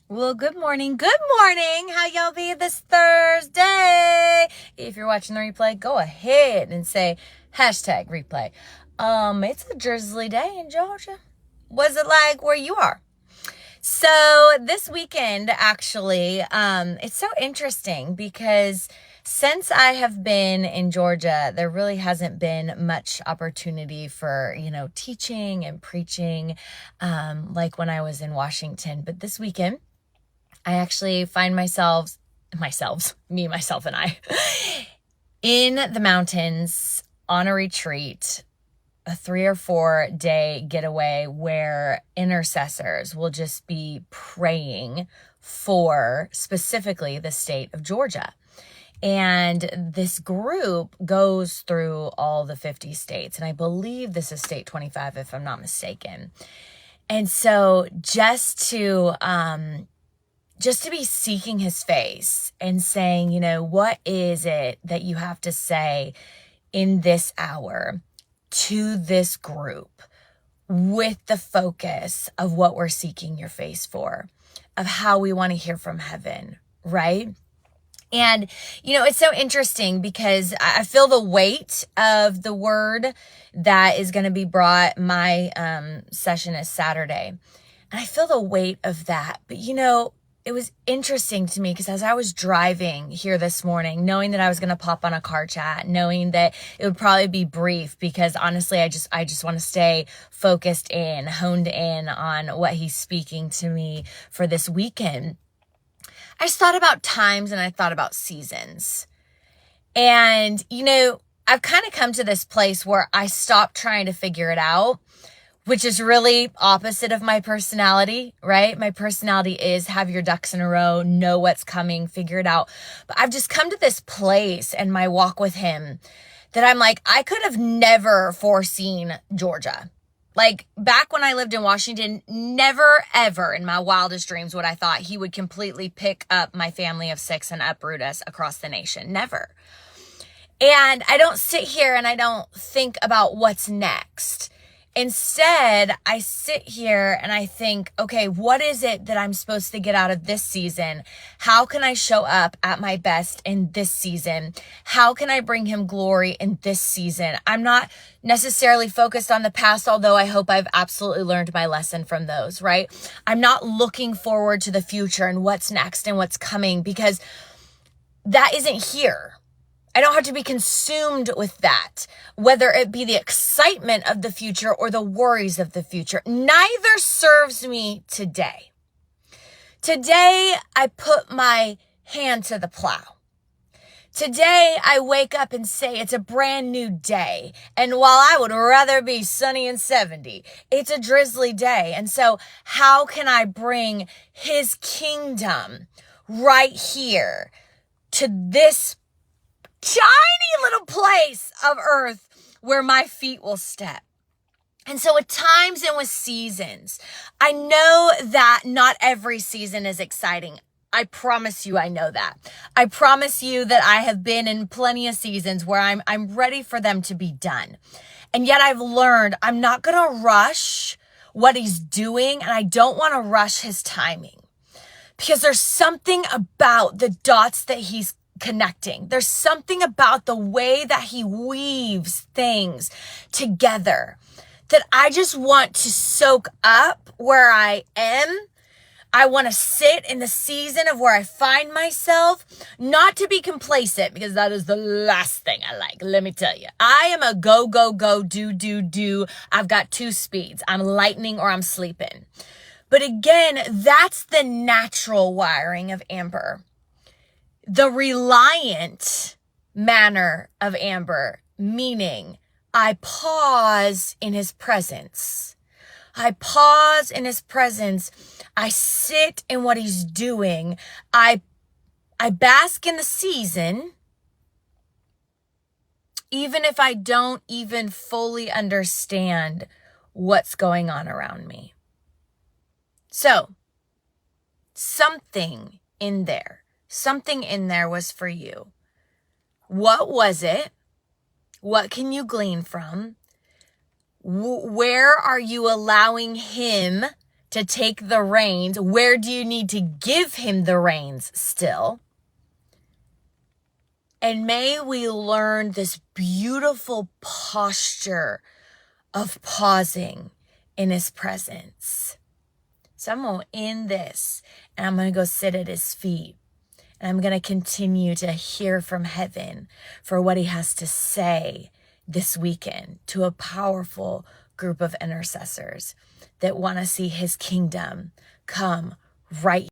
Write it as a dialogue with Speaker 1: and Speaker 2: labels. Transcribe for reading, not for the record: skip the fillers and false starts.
Speaker 1: Well, good morning. Good morning. How y'all be this Thursday? If you're watching the replay, go ahead and say hashtag replay. It's a drizzly day in Georgia. What's it like where you are? So this weekend, actually, it's so interesting because since I have been in Georgia, there really hasn't been much opportunity for, teaching and preaching, like when I was in Washington. But this weekend, I actually find myself, me, myself, and I, in the mountains on a retreat, a 3 or 4 day getaway where intercessors will just be praying for specifically the state of Georgia. And this group goes through all the 50 states. And I believe this is state 25, if I'm not mistaken. And so just to be seeking his face and saying, what is it that you have to say in this hour to this group with the focus of what we're seeking your face for, of how we want to hear from heaven, right? And, it's so interesting because I feel the weight of the word that is going to be brought. My session is Saturday. And I feel the weight of that. But, it was interesting to me because as I was driving here this morning, knowing that I was going to pop on a car chat, knowing that it would probably be brief because honestly, I just want to stay focused in, honed in on what he's speaking to me for this weekend. I just thought about times and I thought about seasons. And, I've kind of come to this place where I stopped trying to figure it out, which is really opposite of my personality, right? My personality is have your ducks in a row, know what's coming, figure it out. But I've just come to this place in my walk with him that I'm like, I could have never foreseen Georgia. Like back when I lived in Washington, never ever in my wildest dreams would I thought he would completely pick up my family of 6 and uproot us across the nation. Never. And I don't sit here and I don't think about what's next. Instead, I sit here and I think, okay, what is it that I'm supposed to get out of this season? How can I show up at my best in this season? How can I bring him glory in this season? I'm not necessarily focused on the past, although I hope I've absolutely learned my lesson from those, right? I'm not looking forward to the future and what's next and what's coming because that isn't here. I don't have to be consumed with that, whether it be the excitement of the future or the worries of the future. Neither serves me today. Today, I put my hand to the plow. Today, I wake up and say it's a brand new day. And while I would rather be sunny and 70, it's a drizzly day. And so how can I bring his kingdom right here to this tiny little place of earth where my feet will step? And so with times and with seasons, I know that not every season is exciting. I promise you I know that. I promise you that I have been in plenty of seasons where I'm ready for them to be done. And yet I've learned I'm not going to rush what he's doing, and I don't want to rush his timing. Because there's something about the dots that he's connecting. There's something about the way that he weaves things together that I just want to soak up where I am. I want to sit in the season of where I find myself, not to be complacent, because that is the last thing I like. Let me tell you, I am a go, go, go, do. I've got 2 speeds. I'm lightning or I'm sleeping. But again, that's the natural wiring of Amber. The reliant manner of Amber, meaning I pause in his presence. I pause in his presence. I sit in what he's doing. I bask in the season, even if I don't even fully understand what's going on around me. So, something in there was for you. What was it? What can you glean from? Where are you allowing him to take the reins? Where do you need to give him the reins still? And may we learn this beautiful posture of pausing in his presence. So I'm going to end this and I'm going to go sit at his feet. And I'm going to continue to hear from heaven for what he has to say this weekend to a powerful group of intercessors that want to see his kingdom come right